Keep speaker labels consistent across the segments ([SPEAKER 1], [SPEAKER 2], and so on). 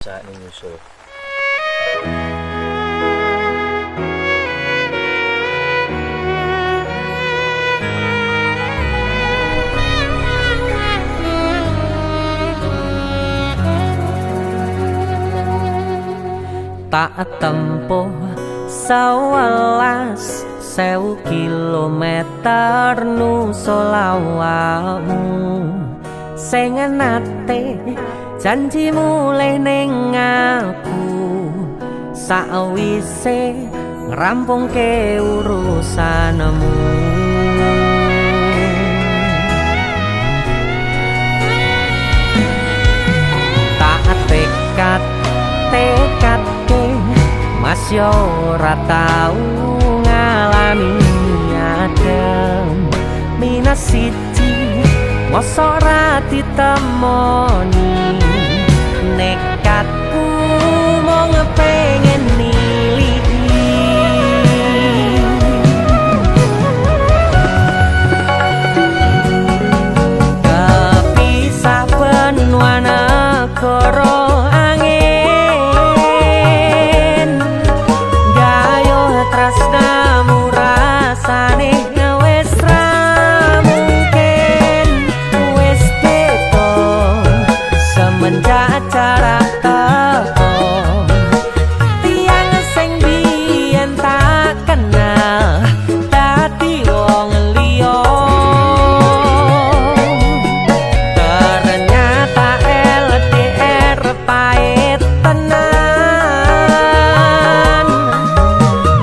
[SPEAKER 1] Sa nyusul.
[SPEAKER 2] Tak tempuh 11.000 kilometer nusolawakmu sing nate janji mulih ning aku sakwise ngrampungke urusanmu. Tak tekadke mas yo ora tau ngalami adem minus siji mosok ora ditemoni nekatku mau ngepengen niliki kepisah benua negara cara teko tiang sing biyen tak kenal dadi wong liya ternyata LDR pahit tenan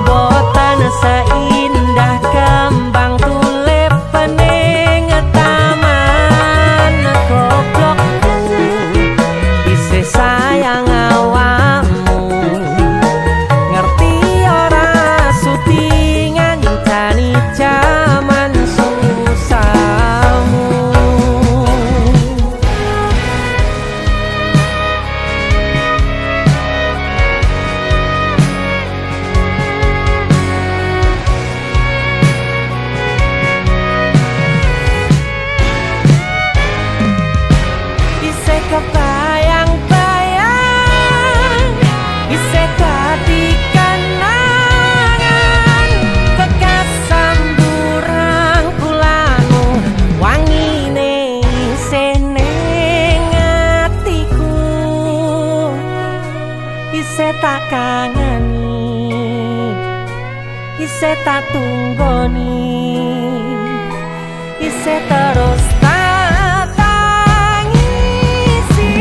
[SPEAKER 2] boten seindah kembang tulip pening taman goblok sayang awakmu ngerti ora sudi ngancani jaman susahmu. Isih kebayang isih tak kangeni, isih tak tunggoni, isih terus tak tangisi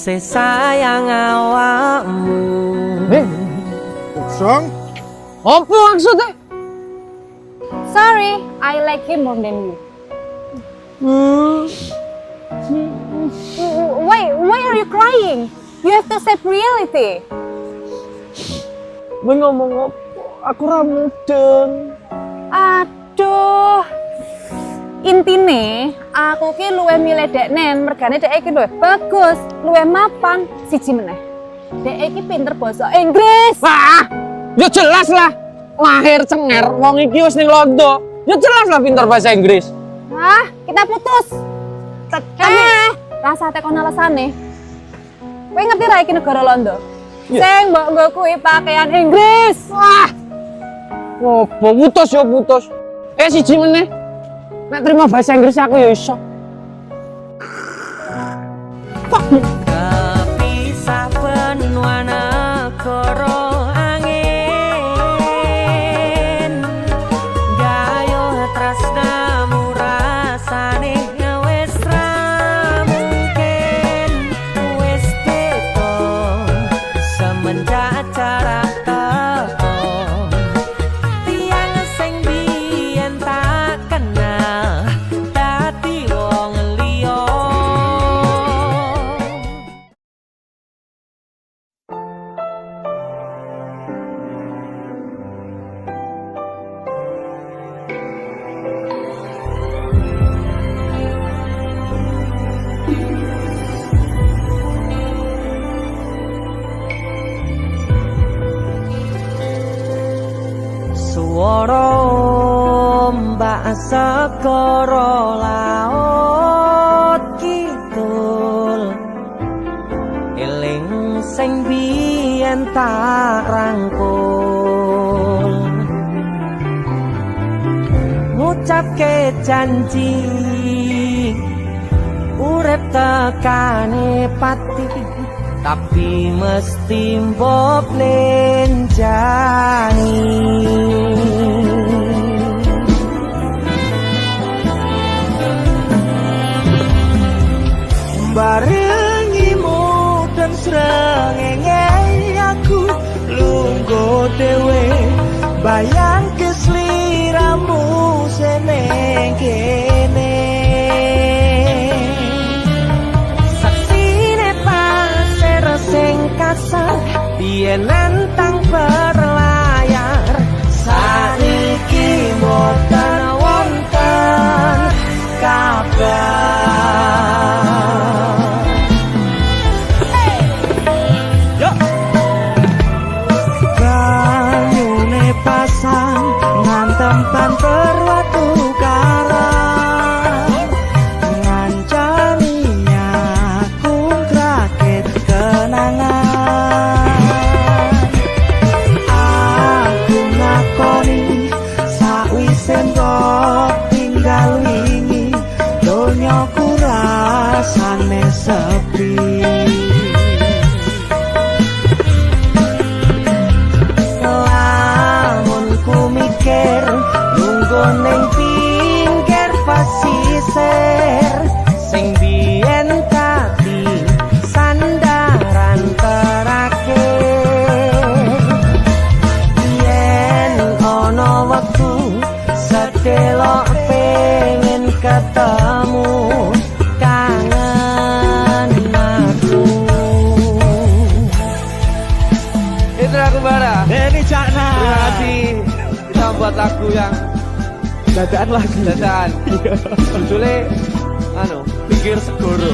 [SPEAKER 2] isih sayang awakmu.
[SPEAKER 1] Song? Apa maksudnya?
[SPEAKER 3] Sorry, I like him more than you. Why are you crying? You have to accept reality.
[SPEAKER 1] Gue ngomong apa? Aku ramudeng.
[SPEAKER 3] Aduh. Intine, aku ki luwe milih deknen, mergane dek iki luwe bagus, luwe mapan, siji meneh. Dek iki pinter basa Inggris.
[SPEAKER 1] Wah, ya jelas lah. Lahir cenger, wong iki wis ning Londo. Ya jelas lah pinter bahasa Inggris.
[SPEAKER 3] Ah, kita putus. Rasa tekon alasane. Kowe ngerti ra iki negara Londo? Sing mbok nggo kuwi pakaian Inggris.
[SPEAKER 1] Wah. Oh, putus ya putus. Siji meneh. Nek terima bahasa Inggris aku ya iso.
[SPEAKER 2] Kepisah benua negara angin, gayuh tresnamu rasane wis ra mungkin, wis beda semenjak jarak teko. Tiang sing biyen tak kenal dadi wong liya. Suara ombak segara laut kidul, eling sing biyen tak rangkul, ngucapke janji urip tekane pati, tapi mesti mbok lenjani. Barengimu dan srengenge aku lungguh dhewe, bayang kesliramu seneng kene. Saksine pasir sing kasar biyen nantang berlayar, saiki boten wonten kabar. Banyune pasang ngantem banter watu karang, ngancani aku ngrakit kenangan. Aku ngakoni sakwise mbok tinggal wingi, donyaku rasane sepi. Mikir lungguh ning pinggir pasisir, sing biyen dadi sandaran terakhir. Yen ana wektu sedelok pengen ketemu, kangen aku.
[SPEAKER 1] Itu aku Bara.
[SPEAKER 2] Ini Cakna.
[SPEAKER 1] Terima kasih. Kita buat lagu yang dadaan lagi. Dadaan. Judulnya Pinggir Segoro.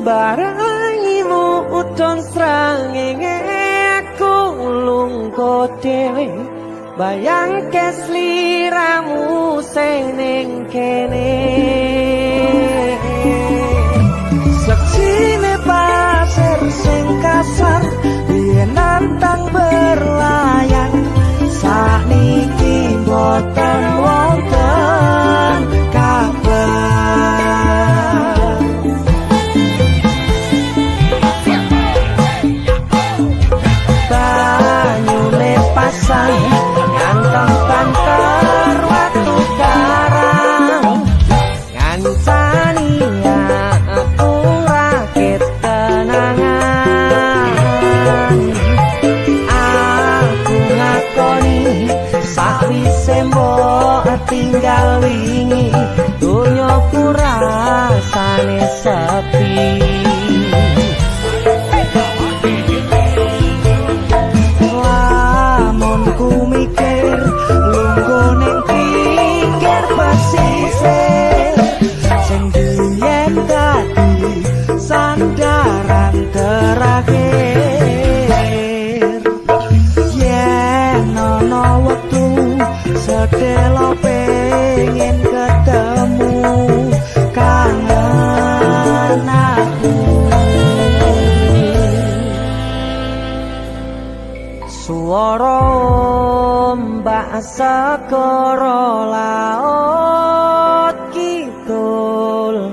[SPEAKER 2] Barangimu udon srengenge aku lungguh dhewe, bayangke sliramu sing ning kene. Saksine pasir sing kasar yen nantang berlayar sakniki boten wonten kabar. Banyune pasang ngantong banter watu karang ngancani aku rakit kenangan. Aku ngakoni sakwise mbok tinggal wingi dunyaku rasane sepi. Lamun ku mikir lungguh ning pinggir pesisir sing duyen dadi sandaran terakhir. Yen ana wektu sedelo pengen ketemu kangen aku. Suara ombak segara laut kidul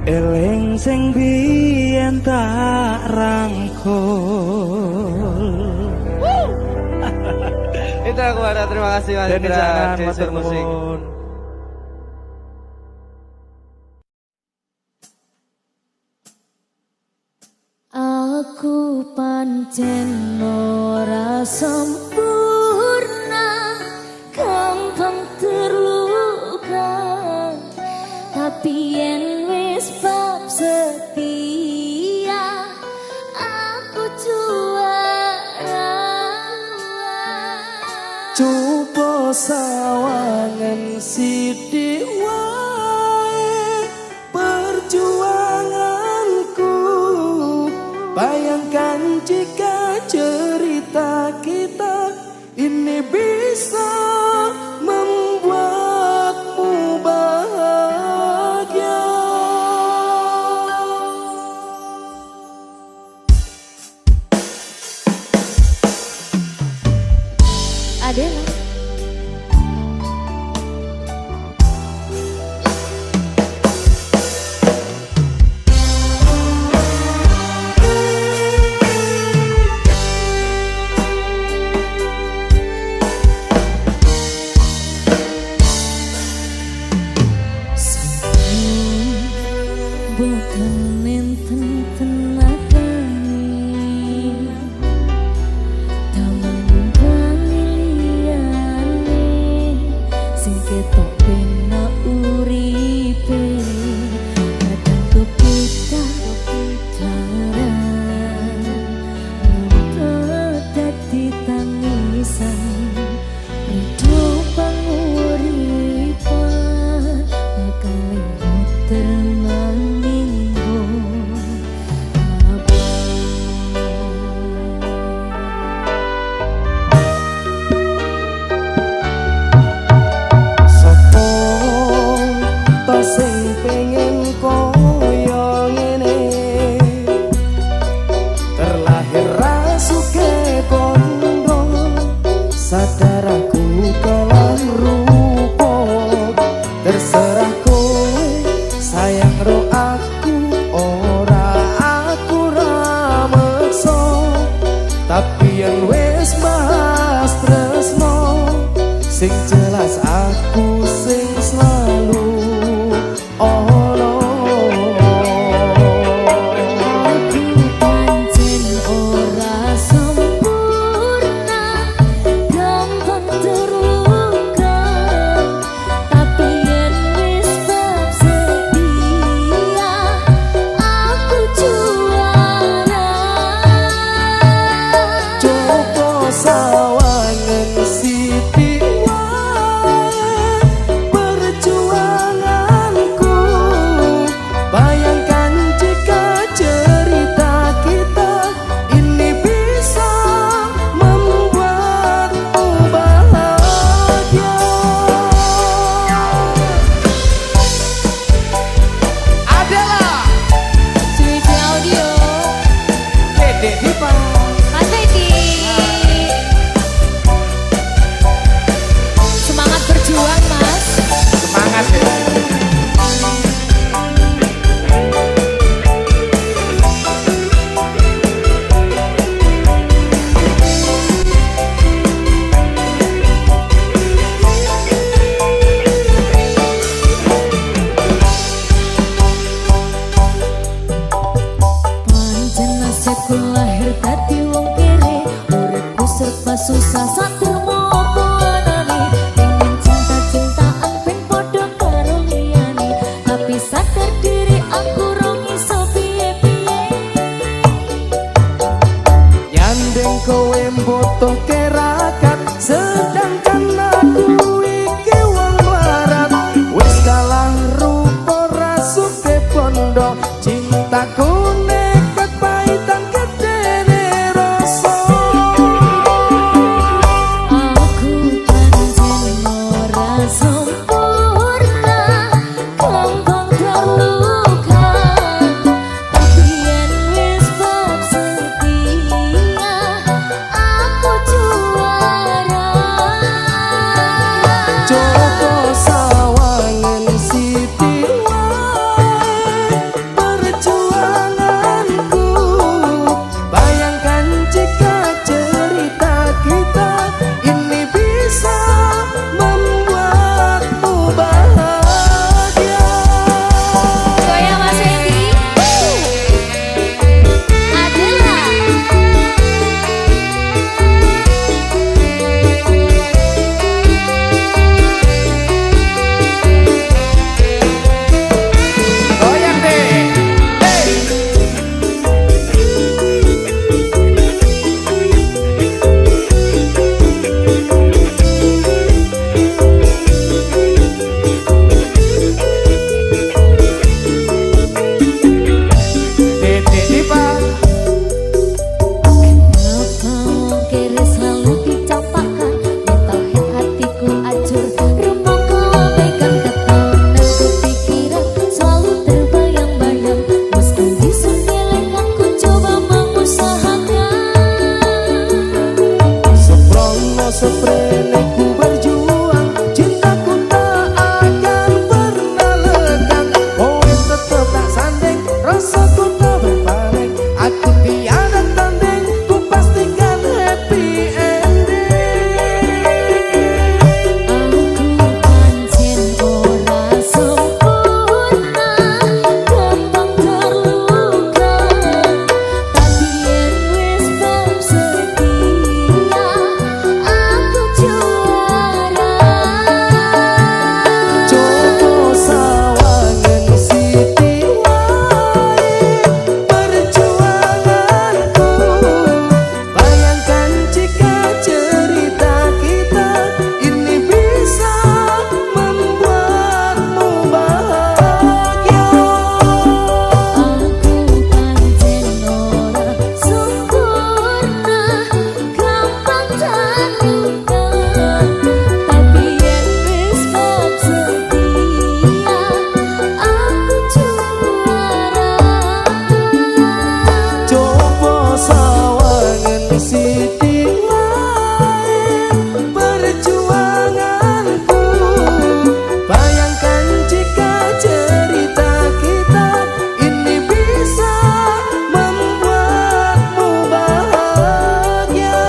[SPEAKER 2] eling sing biyen tak rangkul.
[SPEAKER 1] Itu aku ada, terima kasih Mas
[SPEAKER 2] Dan
[SPEAKER 1] Indra,
[SPEAKER 2] jangan
[SPEAKER 1] Desur Musik.
[SPEAKER 4] Aku pancen ora sempurna, gampang terluka, tapi yen wis bab setia aku juara.
[SPEAKER 2] Coba sawangan sithik wae perjuanganku. Bayangkan jika cerita kita ini bisa membuatmu bahagia.
[SPEAKER 4] Adela. Bukan enten tenagani taman pamilihan susah satermo ponane pengen cinta-cintaan ben podo karo liyane tapi sadar diri aku rong iso piye-piye
[SPEAKER 2] Yandeng kowe mboto kerakat sedangkan aku iki wong larat wis kalah rupa rasuke pondok cintaku nekat pahitan gedene rasa
[SPEAKER 4] aku pancen ora sempurna gampang terluka tapi yen wis bab setia aku juara
[SPEAKER 2] Joko sawangan siti wae perjuanganku bayangkan jika cerita kita ini bisa membuatmu bahagia
[SPEAKER 4] Goyang Mas Edi adalah
[SPEAKER 2] goyang deh Dede Dipa
[SPEAKER 4] Kenapa kere selalu dicapakan mental hatiku acur rumah kau pegang tekanan kepikiran selalu terbayang-bayang meski di sini aku coba mengusahakan
[SPEAKER 2] Seprono seprene ku berjuang cintaku tak akan pernah lekang kowe tetep tak sandeng rasaku tak berpaling aku tiada tanding ku pastikan happy ending
[SPEAKER 4] aku pancen ora sempurna gampang terluka tapi yen wis bab setia aku juara
[SPEAKER 2] Joko sawangan siti wae perjuanganku bayangkan jika cerita kita ini bisa membuatmu bahagia
[SPEAKER 4] aku pancen ora sempurna gampang terluka tapi yen wis bab setia aku juara
[SPEAKER 2] Joko sawangan siti wae perjuanganku bayangkan jika cerita kita ini bisa membuatmu bahagia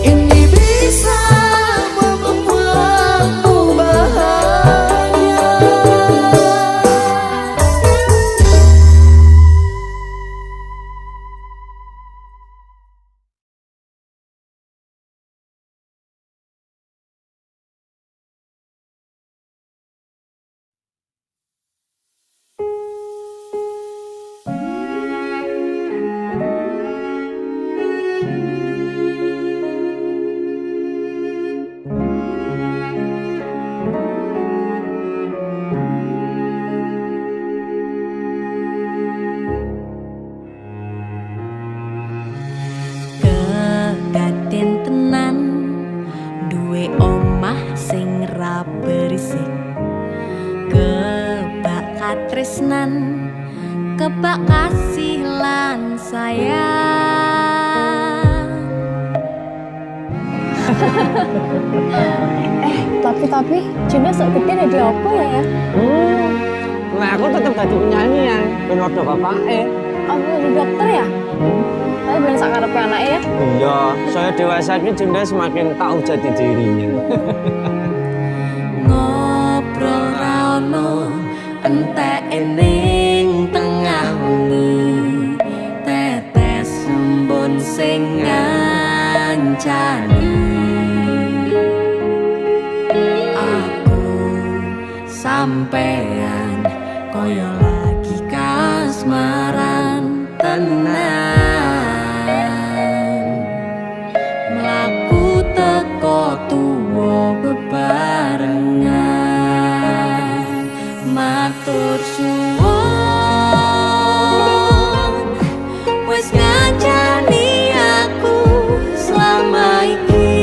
[SPEAKER 2] ini bisa membuatmu bahagia
[SPEAKER 5] Kedaden tenan duwe omah sing ra berisik kebak katresnan kebak kasih lan sayang
[SPEAKER 3] Tapi Junda sok gede ada apa ya?
[SPEAKER 1] Nah aku tetep dadi penyanyi ya, ben wadah bapake.
[SPEAKER 3] Apa jadi dokter ya? Tapi bener sakarepe anake ya.
[SPEAKER 1] Iya, saya dewasa ini Junda semakin tahu jati dirinya.
[SPEAKER 5] ngobrol ra ono entek ning tengah wengi tetes embun sing ngancani aku sampean koyo lagi kasmaran tenan mlaku teko tuwa bebarengan matur suwun wis ngancani aku selama iki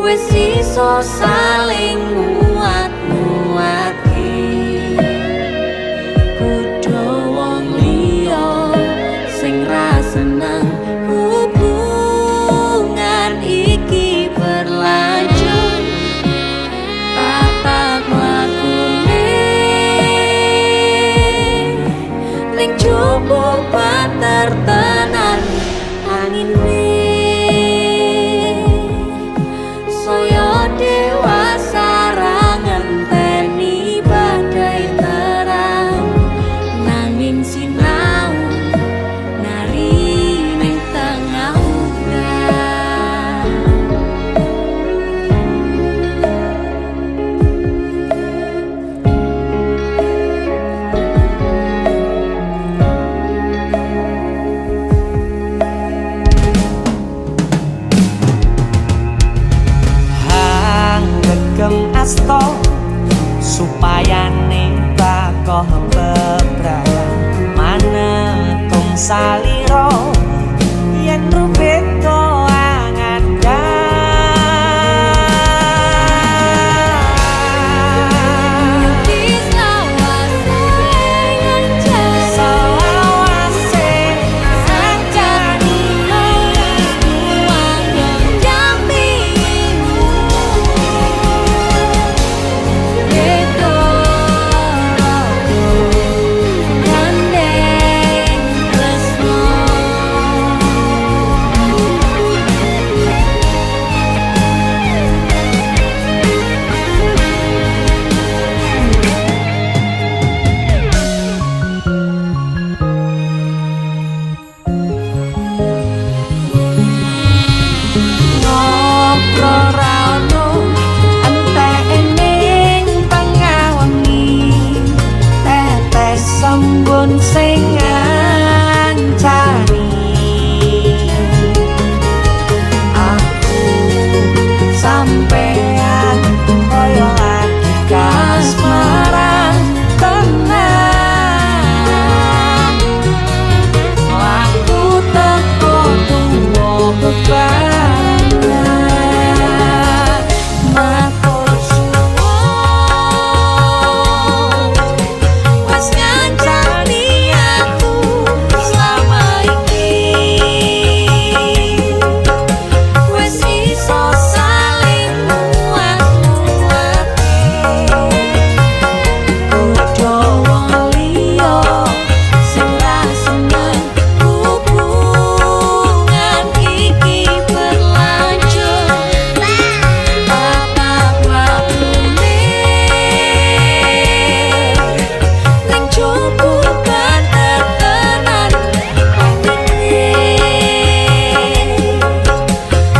[SPEAKER 5] wis iso saling nguat-nguati kudu wong liya sing ra seneng hubungan iki berlanjut tata lakune ning cukup tertenan angine saya dewasa ra ngenteni badai terang nanging sinau nari ning tengah udan
[SPEAKER 2] Hanggegem asto supaya bakoh bebrayan manetung saliro yen rubeda sambun sing ngancani aku sampean koyo lagi kasmaran tenan aku teko tuwa bebarengan matur suwun wis ngancani aku selama iki wis iso saling nguat-nguati kudu wong liya sing ra seneng hubungan iki berlanjut tatap lakune ning cukup tertenan angine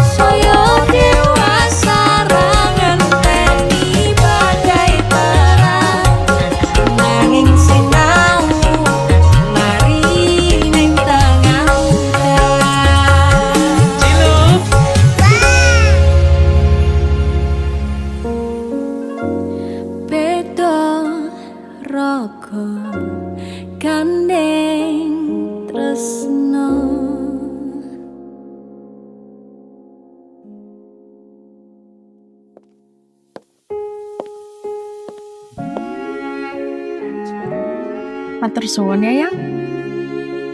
[SPEAKER 2] saya dewasa ra ngenteni badai terang nanging sinau mari ning tengah udan cilup
[SPEAKER 5] beda raga gandeng tresno
[SPEAKER 3] Matur suwun ya, Yang.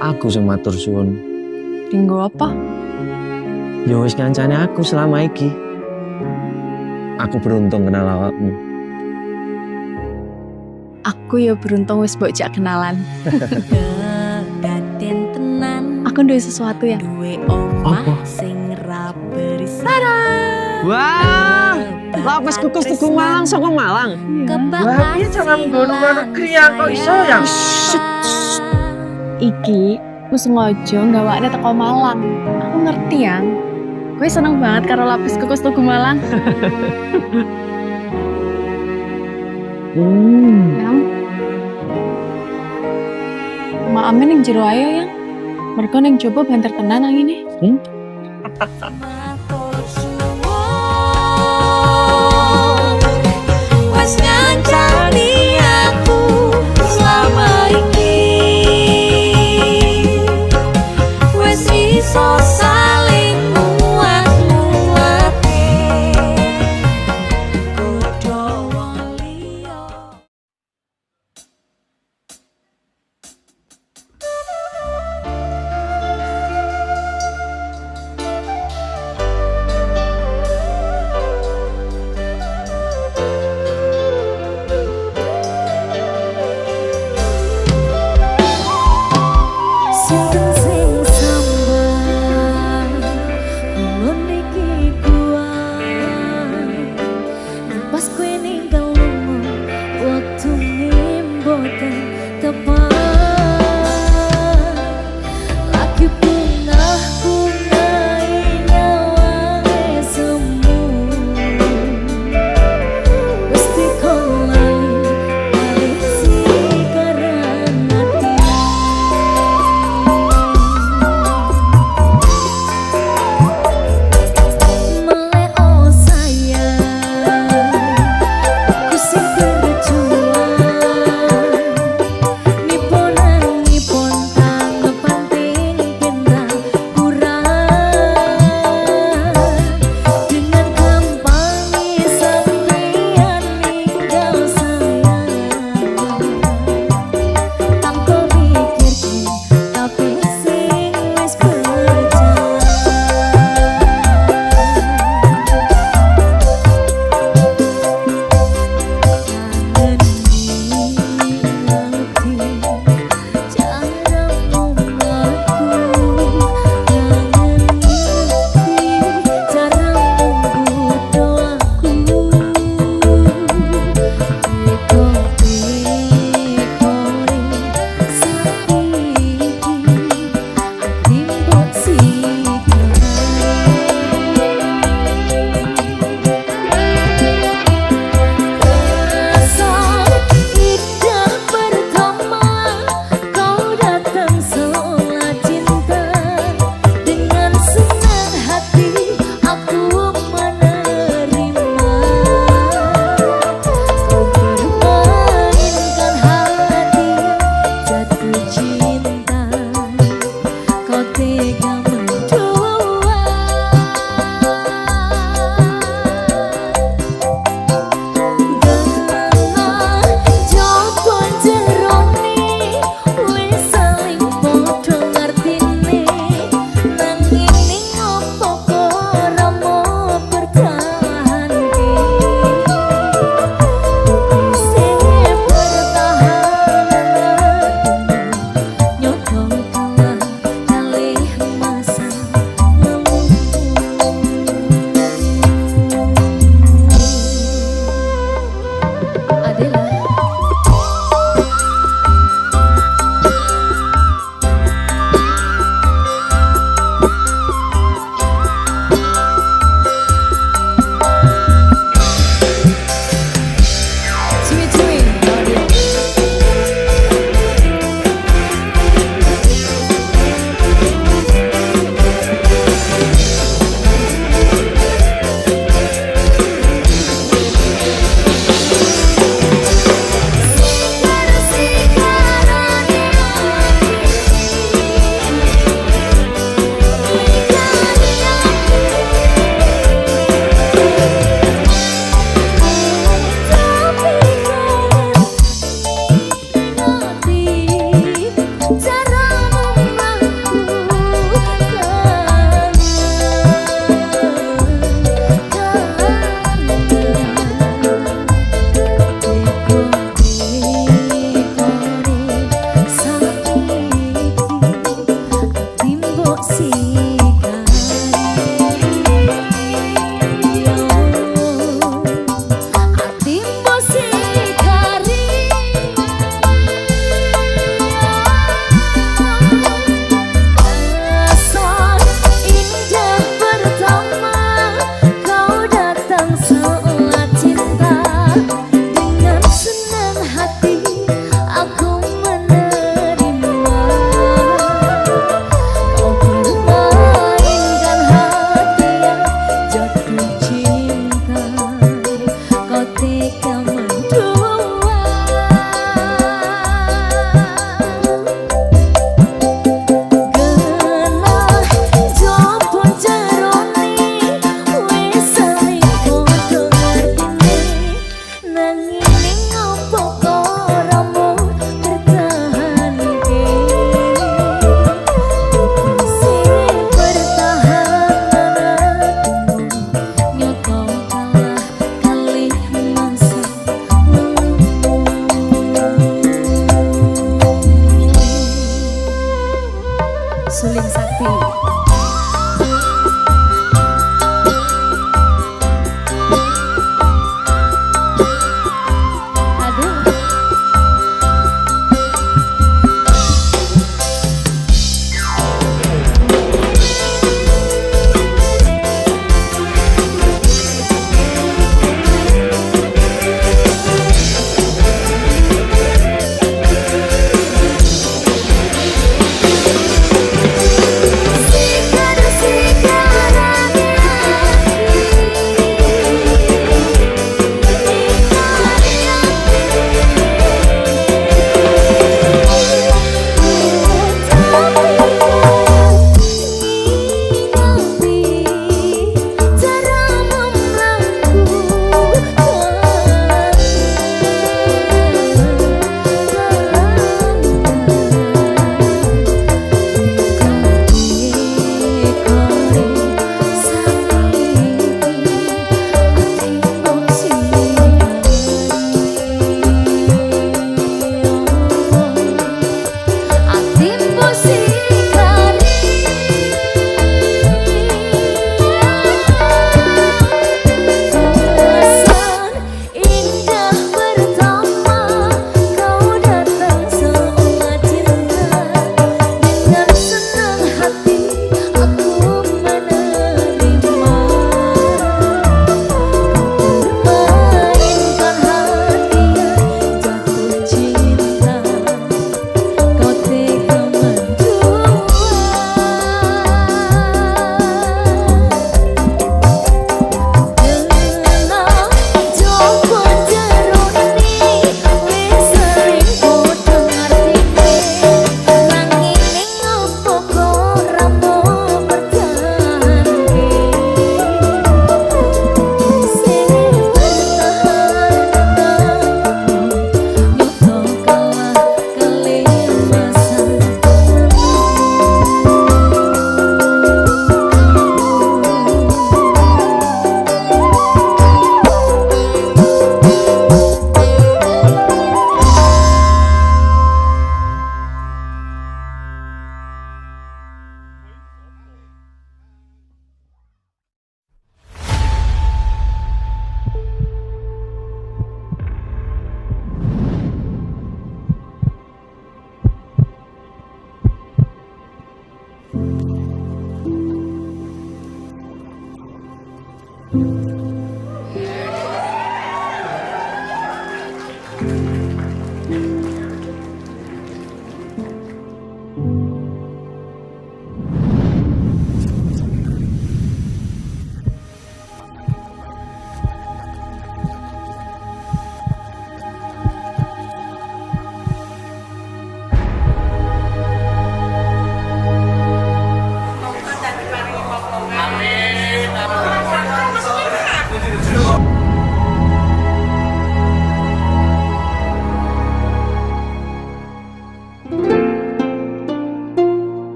[SPEAKER 1] Aku sing matur suwun.
[SPEAKER 3] Dinggo apa?
[SPEAKER 1] Ya wis ngancani aku selama iki. Aku beruntung kenal awakmu.
[SPEAKER 3] Aku ya beruntung wis mbok jak kenalan.
[SPEAKER 5] kedaden tenan
[SPEAKER 3] Aku duwe sesuatu ya.
[SPEAKER 5] duwe omah
[SPEAKER 1] Apa?
[SPEAKER 5] sing ra beris
[SPEAKER 1] Wah, lapis kukus tuku Malang saka Malang.
[SPEAKER 5] Wah,
[SPEAKER 2] iya jangan nggono negeri ya kok iso ya.
[SPEAKER 3] Iki
[SPEAKER 6] aku sengaja nggawakne teko Malang. Aku ngerti ya. Gue seneng banget karo lapis kukus tuku Malang. Yang Ma Amin yang jero ayo yang. Mereka yang coba banter tenan nang ini.
[SPEAKER 2] Matur suwun wes ngancani aku selama ini, wes iso saling muat-muate kudu wong liya.
[SPEAKER 4] Sinten sing sambat Bim Sakti. Aduh.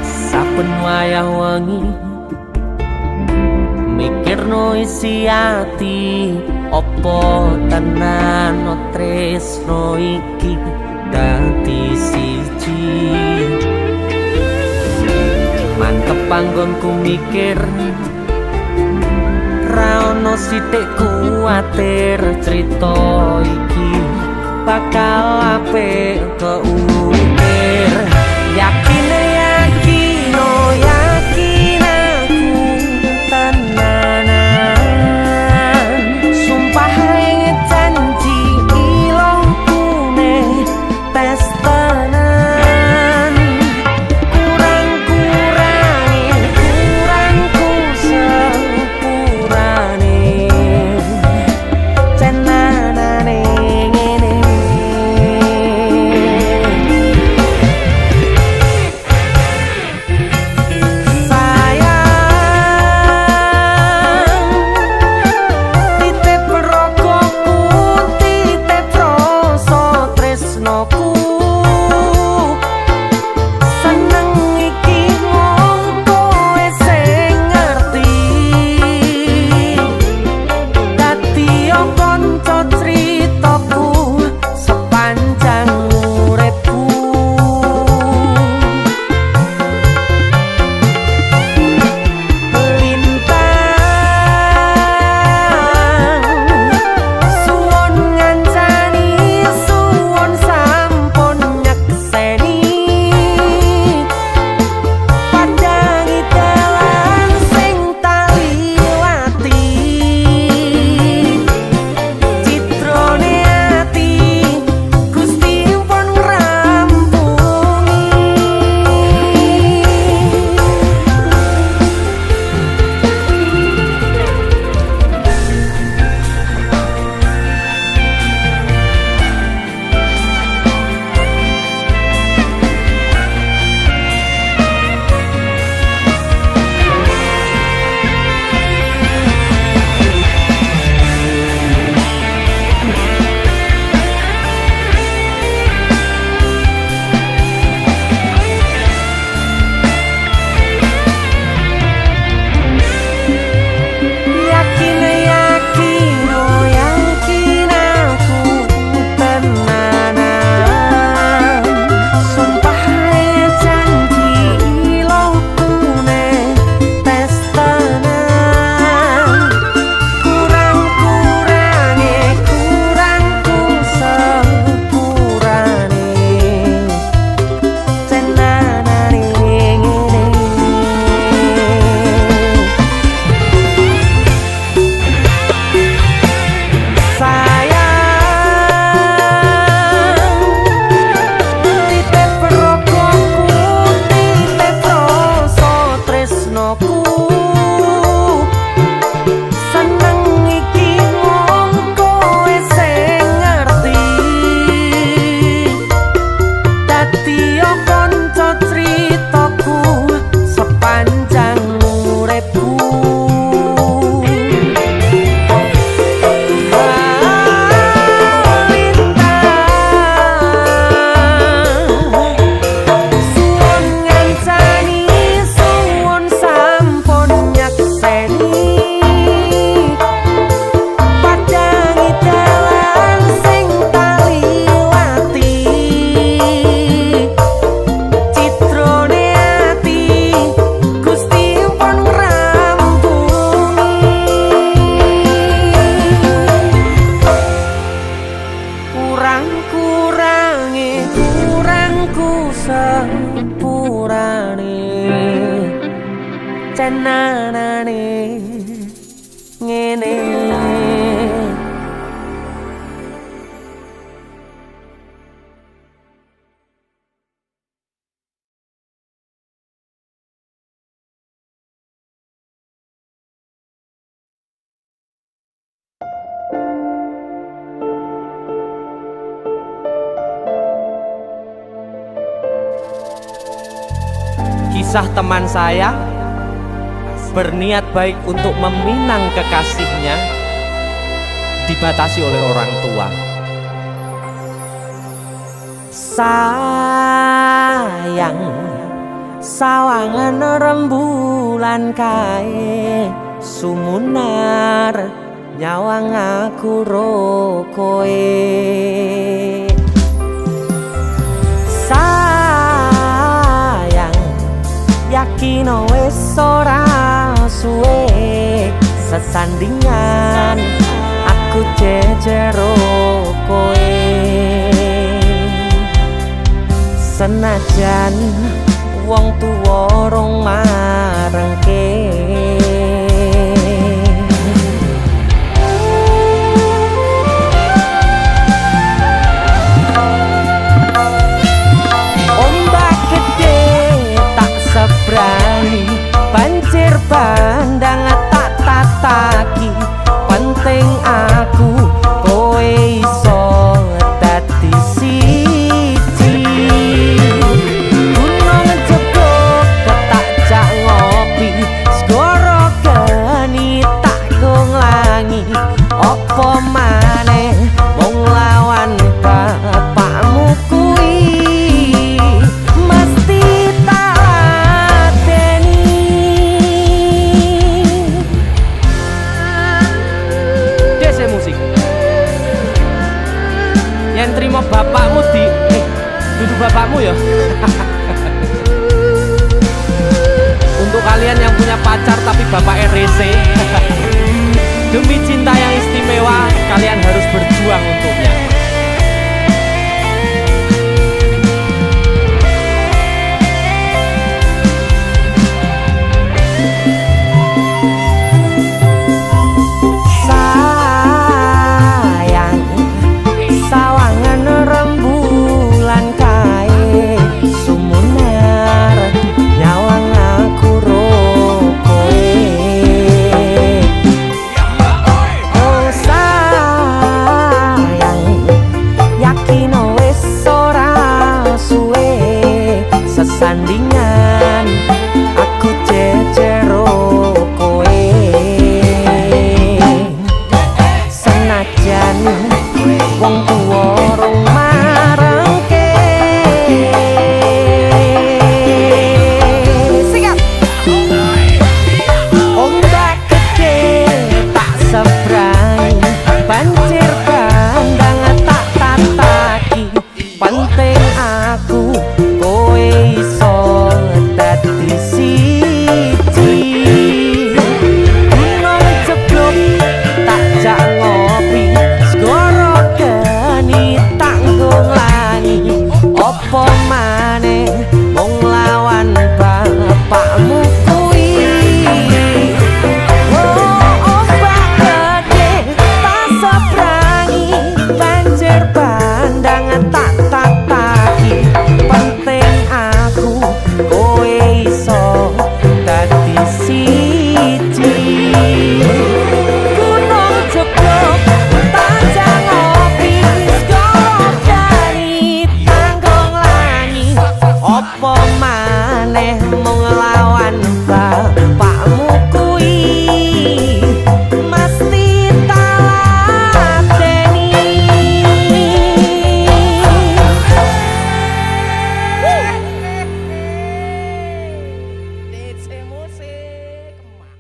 [SPEAKER 7] Saben wayah wengi mikirno isi ati, opo tenan tresno iki dadi siji. Mantep panggonku mikir, ra ono sithik kuwatir, crita iki bakal apik keukir. Yakin yakin oh yakin aku tenanan, sumpah ing janji ilongku ne tes tenan. Kurangku sepurane cenanane ngene. tresnoku seneng iki mung kowe sing ngerti dadi kanca critaku sepanjang uripku. Cenanane ngene kisah teman saya berniat baik untuk meminang kekasihnya dibatasi oleh orang tua. Sayang sawangan rembulan kae sumunar nyawang aku ro koe. Sayang yakin wis ora suwe sesandingan aku jejero koe senajan wong tuwa rong marengke. Ombak gede tak sebrani banjir bandang tak tataki penting aku kowe iso dadi siji gunung jebok ketak jak ngopi segoro geni tak gonglangi opo maneh wong lawan bapakmu kuwi mesti terima bapakmu duduk bapakmu ya. Untuk kalian yang punya pacar tapi bapak RC demi cinta yang istimewa kalian harus berjuang untuknya. siji gunung jeblok panjang ngopi segala dari tanggung langit opo maneh mau ngelawan bapakmu kui mesti talateni DC musik kemah.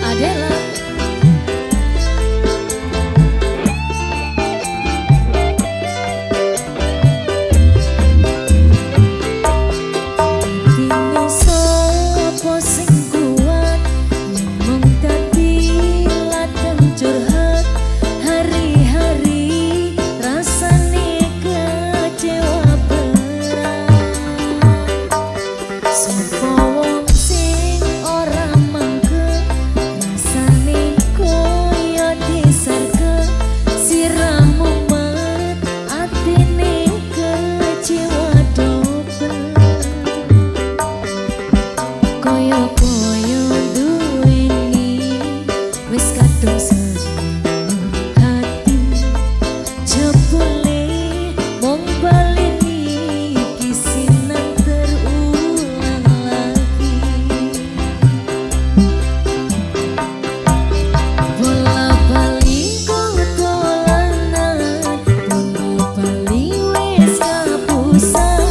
[SPEAKER 4] Adela Kini sapa sing kuat mung dadi ladang curhat hari-hari rasane kecewa berat sapa wong sing ora mangke rasane koyo disarke siramu mat atine kecewa dobel koyo-koyo duweni wis kadung seneng hati jebule mung baleni kisinan terulang lagi bola-bali dolanan bola-bali wis kapusan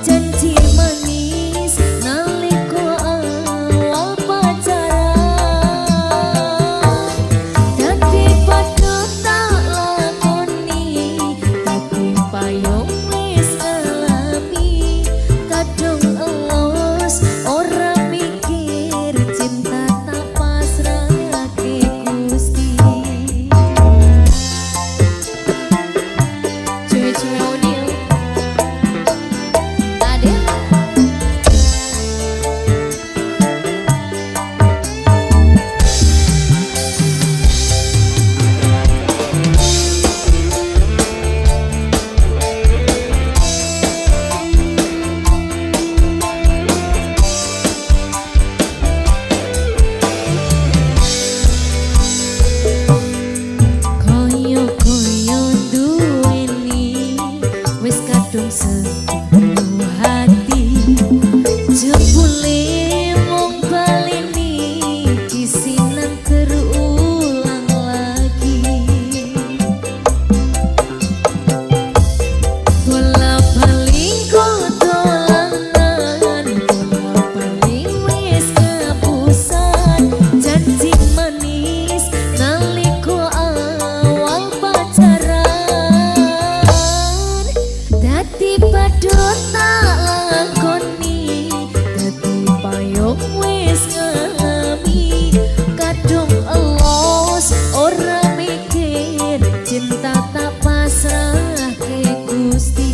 [SPEAKER 4] janji manis nalika awal pacaran dadi padha tak lakoni dadi payung wis ngalami kadung elos ora mikir cinta tak pasrahke Gusti cewek-cewek Odil Adela koyo-koyo duweni wis kadung sepenuh hati jebule mung baleni kisinan terulang lagi bola-bali dolanan bola-bali wis kapusan janji manis nalika awal pacaran dadi padha tak lakoni dadi payung wis ngalami kadung elos ora mikir cinta tak pasrahke Gusti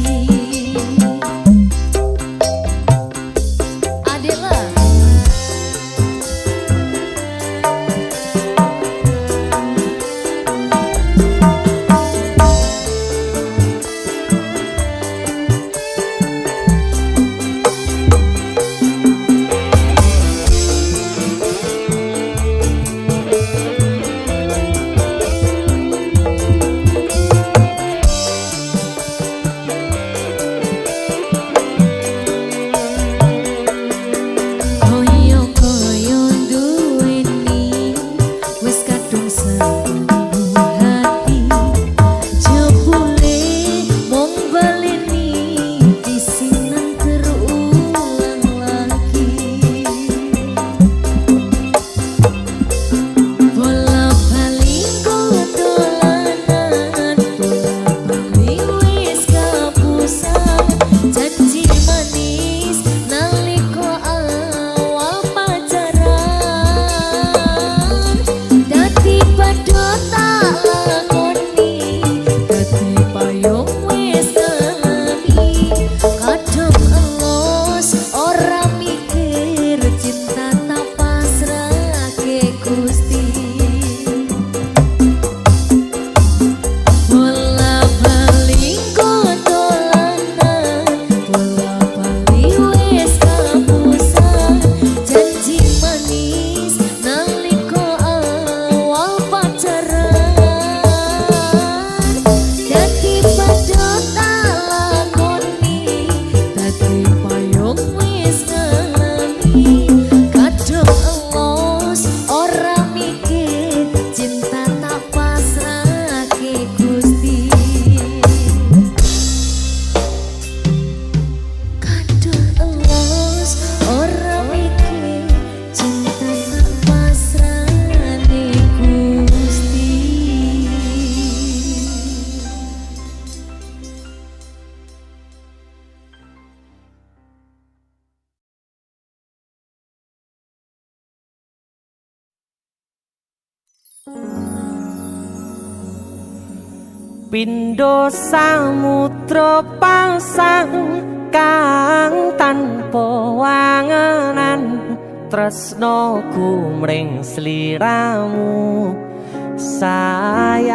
[SPEAKER 4] Adela
[SPEAKER 7] Pindho samudra pasang kang tanpa wangenan tresnaku mring sliramu sayang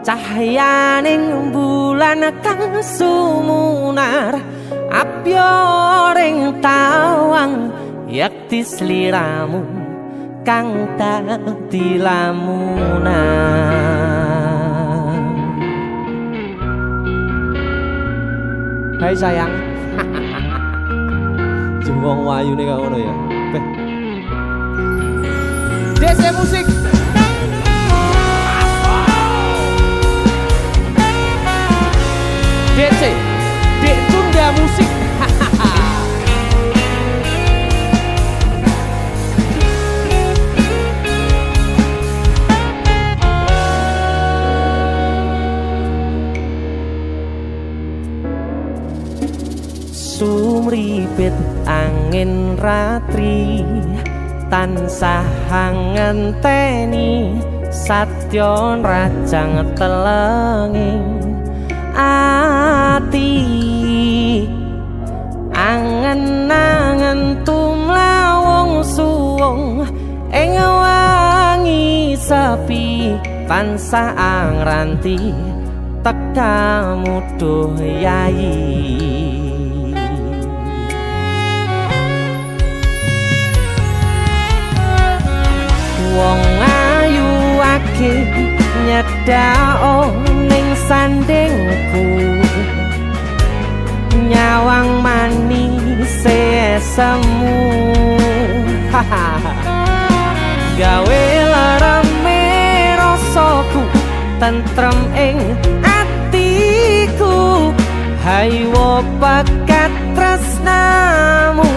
[SPEAKER 7] cahyaning bulan kang sumunar apyoring tawang yakti sliramu kang dadi lamunan. Hai sayang. Jengwong wayu nih kak ngono ya. DC musik. DC, Dek Tunda Musik. Sumripit angin ratri tansah ngenteni satya rajang telenging ati angen-angen tumlawung suwung ing wangi sepi tansah angranti tekamu duh yayi. Wong ayu ake nyedhao ning sandingku nyawang manis semu gawe larame rasaku tentrem ing atiku haywo pakat tresnamu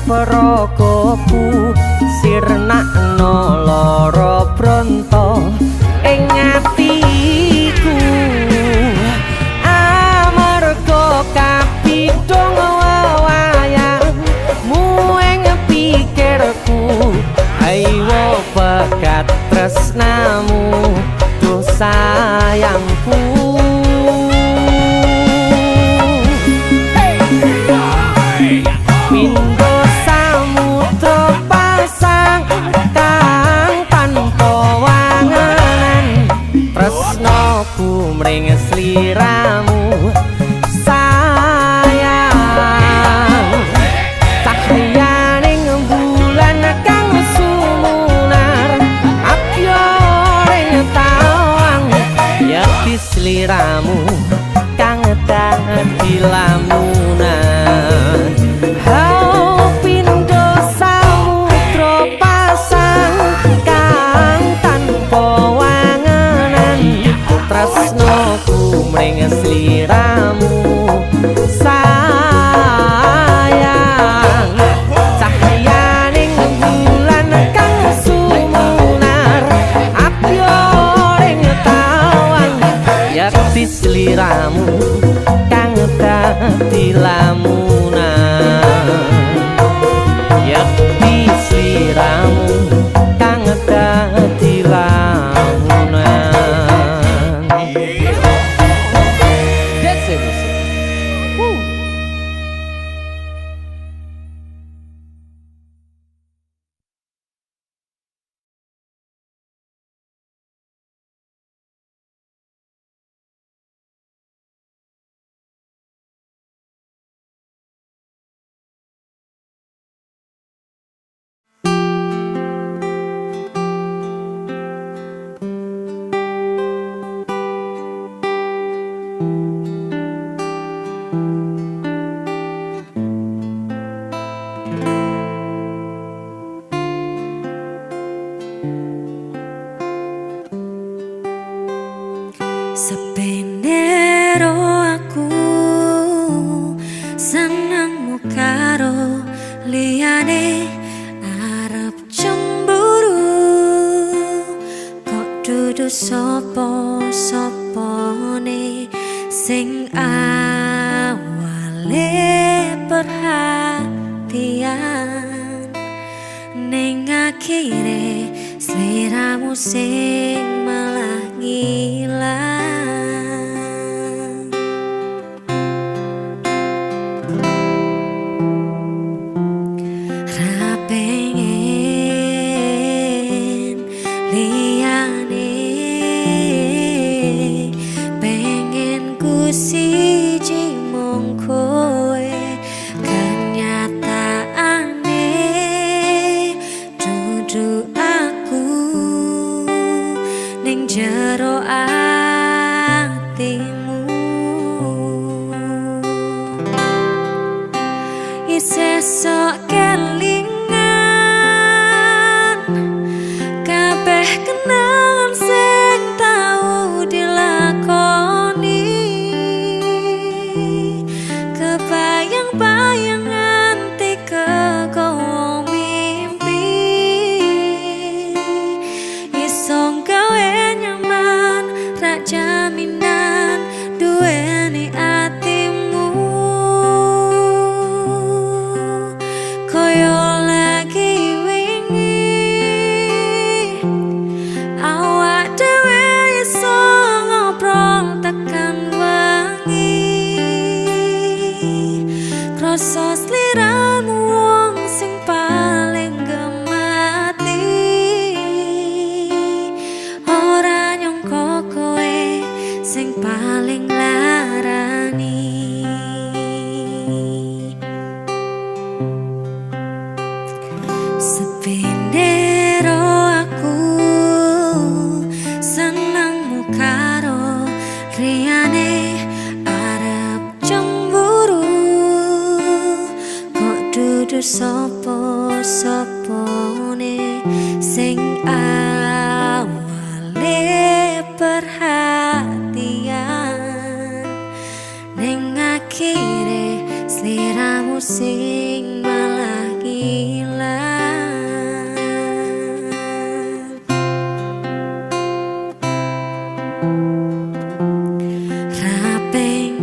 [SPEAKER 7] Prokopu sirnakno lara bronto ing atiku amarga kapidhong wayangmu ing pikirku ayo pekat tresnamu duh sayangku. Mring sliramu sayang cahyaning bulan kang sumunar apyoring tawang yakti sliramu kang dadi lamunan. Hau pindho samudra pasang kang tanpa tresnoku mring sliramu sayang cahyaning bulan kang sumunar apyoring tawang yakti sliramu kang dadi lamunan.
[SPEAKER 2] Sepenero aku senengmu karo liyane arep cemburu kok dudu sapa-sapane sing awale perhatian ning akhire sliramu sing malah ngilang. Ra pengen liyane, pengen ku siji mung kowe. Kenyataane dudu aku ning jero atimu. Isih sok kelingan kabeh kenangan sing tau dilakoni, kebayang-bayang nganti kegowo mimpi, iso gawe nyaman ra jaminan duweni atimu. Koyo lagi wingi awak dhewe iso ngobrol tekan wengi, krasa sliramu wong sing paling gemati, ora nyangka kowe sing paling larani. Sepenero aku senengmu karo liyane arep cemburu kok dudu sapa-sapane sing awale perhatian ning akhire sliramu sing malah ngilang. Ra pengen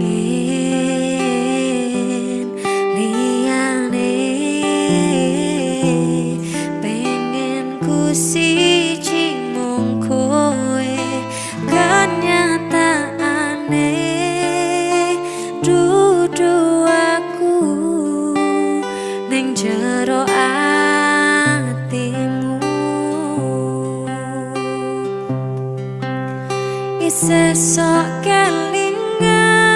[SPEAKER 2] liyane, pengen ku siji mung kowe. Kenyataane dudu aku ning jero atimu. Isih sok kelingan